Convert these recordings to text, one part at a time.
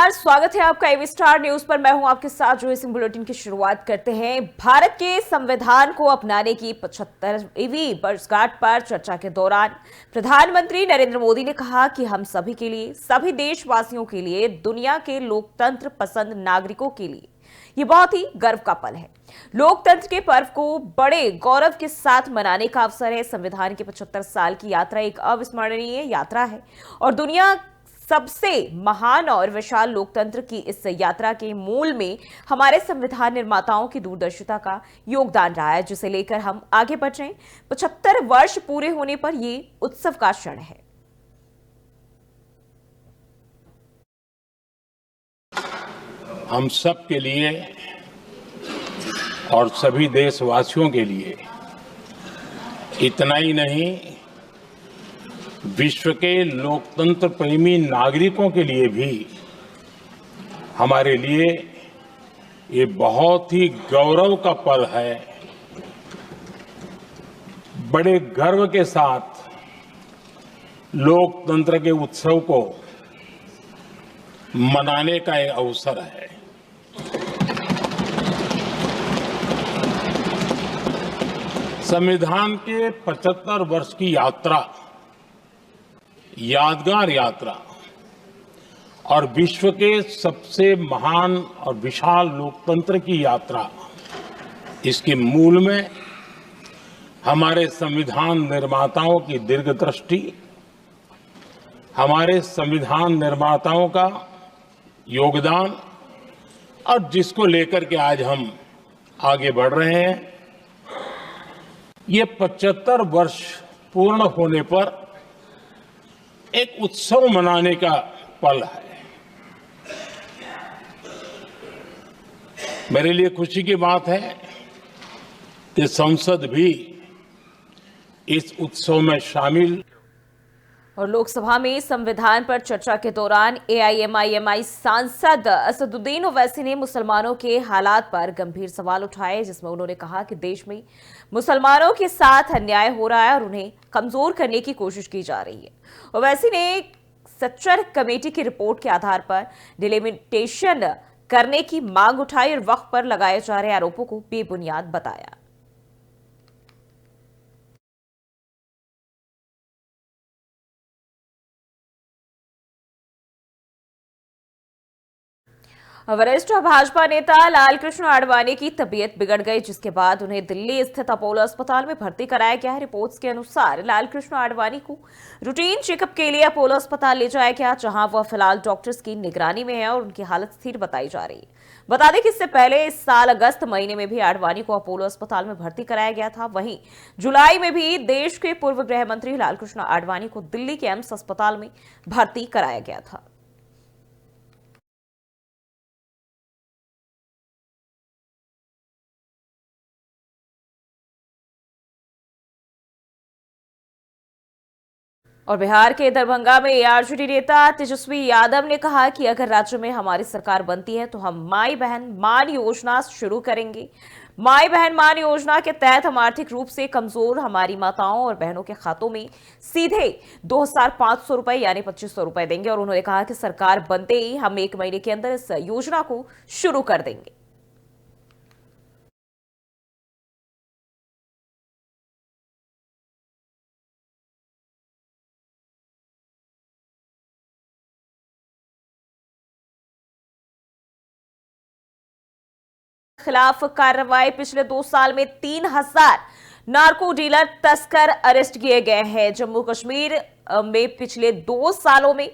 नमस्कार, स्वागत है आपका एवी स्टार न्यूज पर। मैं हूं आपके साथ जो इस बुलेटिन की शुरुआत करते हैं। भारत के संविधान को अपनाने की 75वीं वर्षगांठ पर चर्चा के दौरान प्रधानमंत्री नरेंद्र मोदी ने कहा कि हम सभी के लिए, सभी देशवासियों के लिए, दुनिया के लोकतंत्र पसंद नागरिकों के लिए ये बहुत ही गर्व का पल है। लोकतंत्र के पर्व को बड़े गौरव के साथ मनाने का अवसर है। संविधान के 75 साल की यात्रा एक अविस्मरणीय यात्रा है और दुनिया सबसे महान और विशाल लोकतंत्र की इस यात्रा के मूल में हमारे संविधान निर्माताओं की दूरदर्शिता का योगदान रहा है, जिसे लेकर हम आगे बढ़ रहे हैं। 75 वर्ष पूरे होने पर यह उत्सव का क्षण है। हम सब के लिए और सभी देशवासियों के लिए इतना ही नहीं, विश्व के लोकतंत्र प्रेमी नागरिकों के लिए भी हमारे लिए ये बहुत ही गौरव का पल है। बड़े गर्व के साथ लोकतंत्र के उत्सव को मनाने का एक अवसर है। संविधान के 75 वर्ष की यात्रा, यादगार यात्रा और विश्व के सबसे महान और विशाल लोकतंत्र की यात्रा, इसके मूल में हमारे संविधान निर्माताओं की दीर्घदृष्टि, हमारे संविधान निर्माताओं का योगदान और जिसको लेकर के आज हम आगे बढ़ रहे हैं। ये 75 वर्ष पूर्ण होने पर एक उत्सव मनाने का पल है। मेरे लिए खुशी की बात है कि संसद भी इस उत्सव में शामिल। और लोकसभा में संविधान पर चर्चा के दौरान एआईएमआईएम सांसद असदुद्दीन ओवैसी ने मुसलमानों के हालात पर गंभीर सवाल उठाए, जिसमें उन्होंने कहा कि देश में मुसलमानों के साथ अन्याय हो रहा है और उन्हें कमजोर करने की कोशिश की जा रही है। ओवैसी ने सच्चर कमेटी की रिपोर्ट के आधार पर डिलिमिटेशन करने की मांग उठाई और वक्फ पर लगाए जा रहे आरोपों को बेबुनियाद बताया। वरिष्ठ भाजपा नेता लालकृष्ण आडवाणी की तबीयत बिगड़ गई, जिसके बाद उन्हें दिल्ली स्थित अपोलो अस्पताल में भर्ती कराया गया है। रिपोर्ट्स के अनुसार लालकृष्ण आडवाणी को रूटीन चेकअप के लिए अपोलो अस्पताल ले जाया गया, जहां वह फिलहाल डॉक्टर्स की निगरानी में है और उनकी हालत स्थिर बताई जा रही है। बता दें कि इससे पहले इस साल अगस्त महीने में भी आडवाणी को अपोलो अस्पताल में भर्ती कराया गया था। वहीं जुलाई में भी देश के पूर्व गृह मंत्री लालकृष्ण आडवाणी को दिल्ली के एम्स अस्पताल में भर्ती कराया गया था। और बिहार के दरभंगा में एआरजेडी नेता तेजस्वी यादव ने कहा कि अगर राज्य में हमारी सरकार बनती है तो हम माई बहन मान योजना शुरू करेंगे। माई बहन मान योजना के तहत हम आर्थिक रूप से कमजोर हमारी माताओं और बहनों के खातों में सीधे 2500 रुपए यानी 2500 रुपए देंगे। और उन्होंने कहा कि सरकार बनते ही हम 1 महीने के अंदर इस योजना को शुरू कर देंगे। खिलाफ कार्रवाई। पिछले 2 साल में 3000 नार्को डीलर तस्कर अरेस्ट किए गए हैं। जम्मू कश्मीर में पिछले 2 सालों में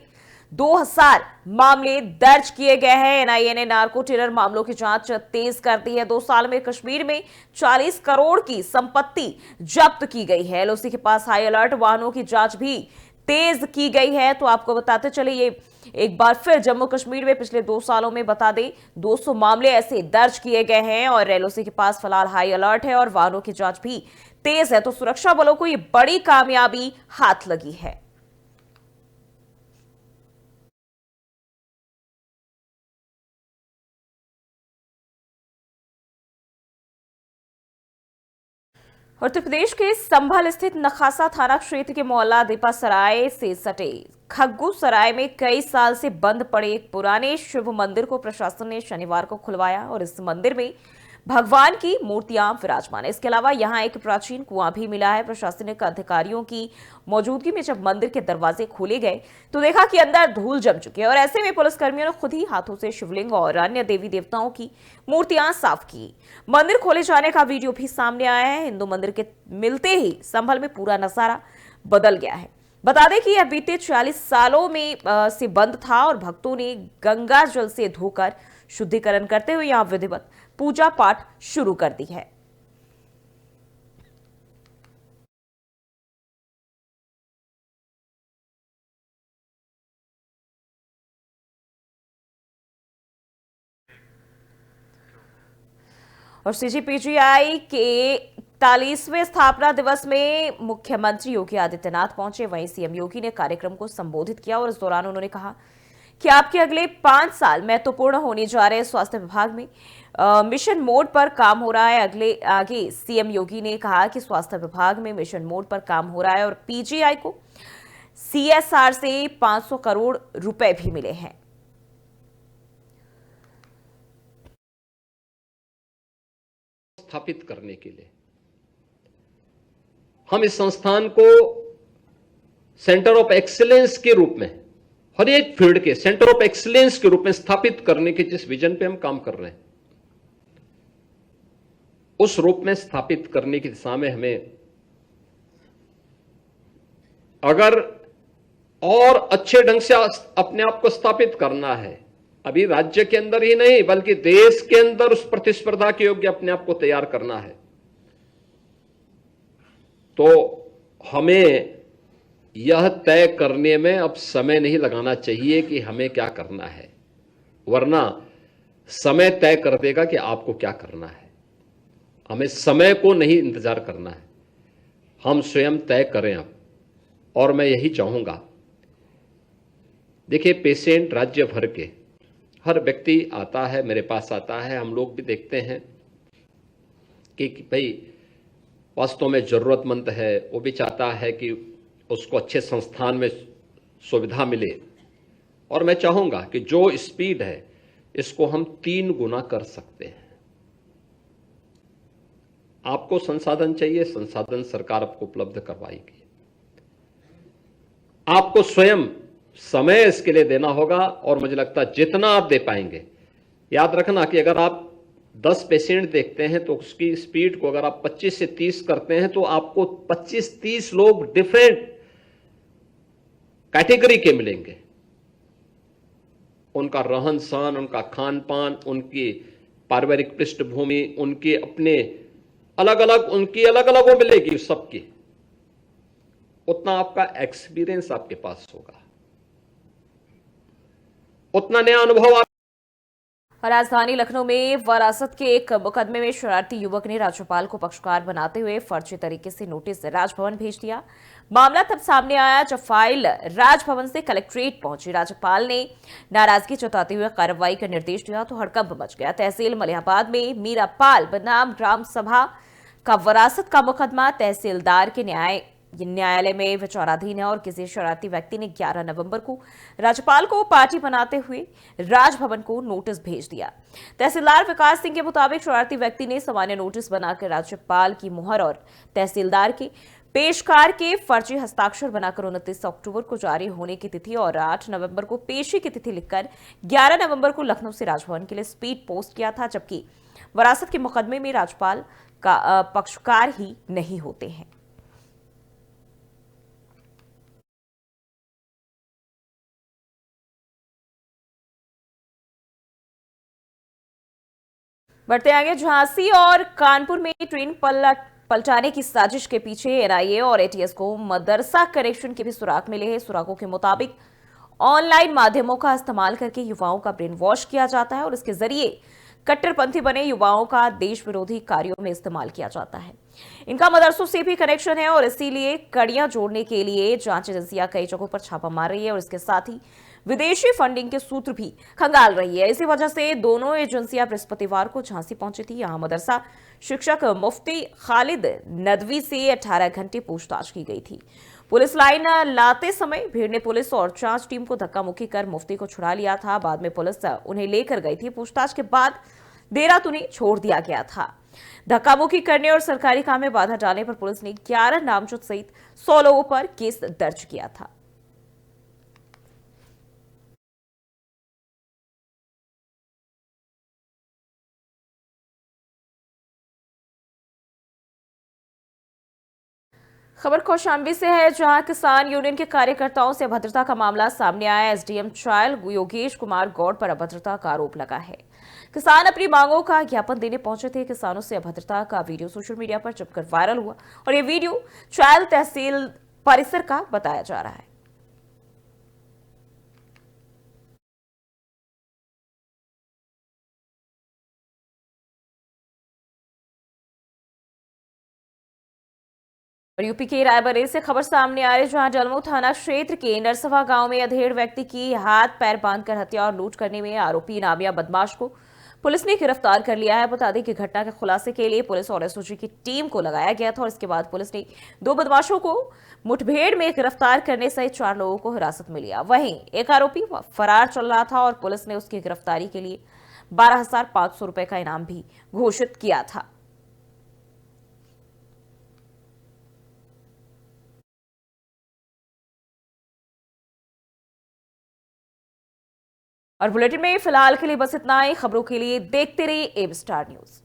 2000 मामले दर्ज किए गए हैं। एनआईए ने नार्को टेरर मामलों की जांच तेज कर दी है। 2 साल में कश्मीर में 40 करोड़ की संपत्ति जब्त की गई है। एलओसी के पास हाई अलर्ट वाहनों की जांच भी तेज की गई है। तो आपको बताते चले, ये एक बार फिर जम्मू कश्मीर में पिछले 2 सालों में बता दें 200 मामले ऐसे दर्ज किए गए हैं और एलओसी के पास फिलहाल हाई अलर्ट है और वाहनों की जांच भी तेज है। तो सुरक्षा बलों को ये बड़ी कामयाबी हाथ लगी है। उत्तर प्रदेश के संभल स्थित नखासा थाना क्षेत्र के मोहल्ला दीपा सराय से सटे खग्गू सराय में कई साल से बंद पड़े एक पुराने शिव मंदिर को प्रशासन ने शनिवार को खुलवाया और इस मंदिर में भगवान की मूर्तियां विराजमान है। इसके अलावा यहां एक प्राचीन कुआं भी मिला है। प्रशासनिक अधिकारियों की मौजूदगी में जब मंदिर के दरवाजे खोले गए तो देखा कि अंदर धूल जम चुकी है और ऐसे में पुलिसकर्मियों ने खुद ही हाथों से शिवलिंग और अन्य देवी देवताओं की मूर्तियां साफ की। मंदिर खोले जाने का वीडियो भी सामने आया है। हिंदू मंदिर के मिलते ही संभल में पूरा नजारा बदल गया है। बता दें कि यह बीते 40 सालों में से बंद था और भक्तों ने गंगा जल से धोकर शुद्धिकरण करते हुए यहां विधिवत पूजा पाठ शुरू कर दी है। और सीजीपीजीआई के 41वें स्थापना दिवस में मुख्यमंत्री योगी आदित्यनाथ पहुंचे। वहीं सीएम योगी ने कार्यक्रम को संबोधित किया और इस दौरान उन्होंने कहा कि आपके अगले 5 साल महत्वपूर्ण होने जा रहे हैं। स्वास्थ्य विभाग में मिशन मोड पर काम हो रहा है। आगे सीएम योगी ने कहा कि स्वास्थ्य विभाग में मिशन मोड पर काम हो रहा है और पीजीआई को सीएसआर से 500 करोड़ रुपए भी मिले हैं। स्थापित करने के लिए हम इस संस्थान को सेंटर ऑफ एक्सीलेंस के रूप में, हर एक फील्ड के सेंटर ऑफ एक्सीलेंस के रूप में स्थापित करने के जिस विजन पे हम काम कर रहे हैं, उस रूप में स्थापित करने की दिशा में हमें अगर और अच्छे ढंग से अपने आप को स्थापित करना है, अभी राज्य के अंदर ही नहीं बल्कि देश के अंदर उस प्रतिस्पर्धा के योग्य अपने आप को तैयार करना है, तो हमें यह तय करने में अब समय नहीं लगाना चाहिए कि हमें क्या करना है, वरना समय तय कर देगा कि आपको क्या करना है। हमें समय को नहीं इंतजार करना है, हम स्वयं तय करें अब। और मैं यही चाहूंगा, देखिए पेशेंट राज्य भर के हर व्यक्ति आता है, मेरे पास आता है, हम लोग भी देखते हैं कि भाई वास्तव में जरूरतमंद है, वो भी चाहता है कि उसको अच्छे संस्थान में सुविधा मिले। और मैं चाहूंगा कि जो स्पीड है इसको हम 3 गुना कर सकते हैं। आपको संसाधन चाहिए, संसाधन सरकार आपको उपलब्ध करवाएगी। आपको स्वयं समय इसके लिए देना होगा और मुझे लगता है जितना आप दे पाएंगे, याद रखना कि अगर आप 10 पेशेंट देखते हैं तो उसकी स्पीड को अगर आप 25 से 30 करते हैं तो आपको 25-30 लोग डिफरेंट कैटेगरी के मिलेंगे। उनका रहन सहन, उनका खान पान, उनकी पारिवारिक पृष्ठभूमि, उनके अपने अलग अलग, उनकी अलग अलग वो मिलेगी सबकी, उतना आपका एक्सपीरियंस आपके पास होगा, उतना नया अनुभव। राजधानी लखनऊ में वरासत के एक मुकदमे में शरारती युवक ने राज्यपाल को पक्षकार बनाते हुए फर्जी तरीके से नोटिस राजभवन भेज दिया। मामला तब सामने आया जब फाइल राजभवन से कलेक्ट्रेट पहुंची। राज्यपाल ने नाराजगी जताते हुए कार्रवाई का निर्देश दिया तो हड़कंप मच गया। तहसील मलिहाबाद में मीरापाल बनाम ग्राम सभा का वरासत का मुकदमा तहसीलदार के न्यायालय में विचाराधीन है और किसी शरारती व्यक्ति ने 11 नवंबर को राज्यपाल को पार्टी बनाते हुए राजभवन को नोटिस भेज दिया। तहसीलदार विकास सिंह के मुताबिक शरारती व्यक्ति ने सामान्य नोटिस बनाकर राज्यपाल की मुहर और तहसीलदार के पेशकार के फर्जी हस्ताक्षर बनाकर 29 अक्टूबर को जारी होने की तिथि और 8 नवंबर को पेशी की तिथि लिखकर 11 नवंबर को लखनऊ से राजभवन के लिए स्पीड पोस्ट किया था, जबकि वरासत के मुकदमे में राज्यपाल का पक्षकार ही नहीं होते हैं। बढ़ते आगे, झांसी और कानपुर में ट्रेन पलटाने की साजिश के पीछे एनआईए और एटीएस को मदरसा कनेक्शन के भी सुराग मिले हैं। सुरागों के मुताबिक ऑनलाइन माध्यमों का इस्तेमाल करके युवाओं का ब्रेन वॉश किया जाता है और इसके जरिए कट्टरपंथी बने युवाओं का देश विरोधी कार्यों में इस्तेमाल किया जाता है। इनका मदरसों से भी कनेक्शन है और इसीलिए कड़ियां जोड़ने के लिए जांच एजेंसियां कई जगहों पर छापा मार रही है और इसके साथ ही विदेशी फंडिंग के सूत्र भी खंगाल रही है। इसी वजह से दोनों एजेंसियां बृहस्पतिवार को झांसी पहुंची थी। यहां मदरसा शिक्षक मुफ्ती खालिद नदवी से 18 घंटे पूछताछ की गई थी। पुलिस लाइन लाते समय भीड़ ने पुलिस और जांच टीम को धक्का मुक्की कर मुफ्ती को छुड़ा लिया था। बाद में पुलिस उन्हें लेकर गई थी। पूछताछ के बाद देहरादूनी छोड़ दिया गया था। धक्का मुक्की करने और सरकारी काम में बाधा डालने पर पुलिस ने 11 नामजद सहित 100 लोगों पर केस दर्ज किया था। खबर कौशाम्बी से है, जहां किसान यूनियन के कार्यकर्ताओं से अभद्रता का मामला सामने आया। एसडीएम ट्रायल योगेश कुमार गौड़ पर अभद्रता का आरोप लगा है। किसान अपनी मांगों का ज्ञापन देने पहुंचे थे। किसानों से अभद्रता का वीडियो सोशल मीडिया पर जमकर वायरल हुआ और यह वीडियो ट्रायल तहसील परिसर का बताया जा रहा है। और यूपी के रायबरेली से खबर सामने आ रही है, जहां जलमू थाना क्षेत्र के नरसवा गांव में अधेड़ व्यक्ति की हाथ पैर बांधकर हत्या और लूट करने में आरोपी नामिया बदमाश को पुलिस ने गिरफ्तार कर लिया है। बता दें कि घटना के खुलासे के लिए पुलिस और एसओजी की टीम को लगाया गया था और इसके बाद पुलिस ने 2 बदमाशों को मुठभेड़ में गिरफ्तार करने सहित 4 लोगों को हिरासत में लिया। वहीं एक आरोपी फरार चल रहा था और पुलिस ने उसकी गिरफ्तारी के लिए 12,500 रुपए का इनाम भी घोषित किया था। और बुलेटिन में फिलहाल के लिए बस इतना ही। खबरों के लिए देखते रहिए एम स्टार न्यूज।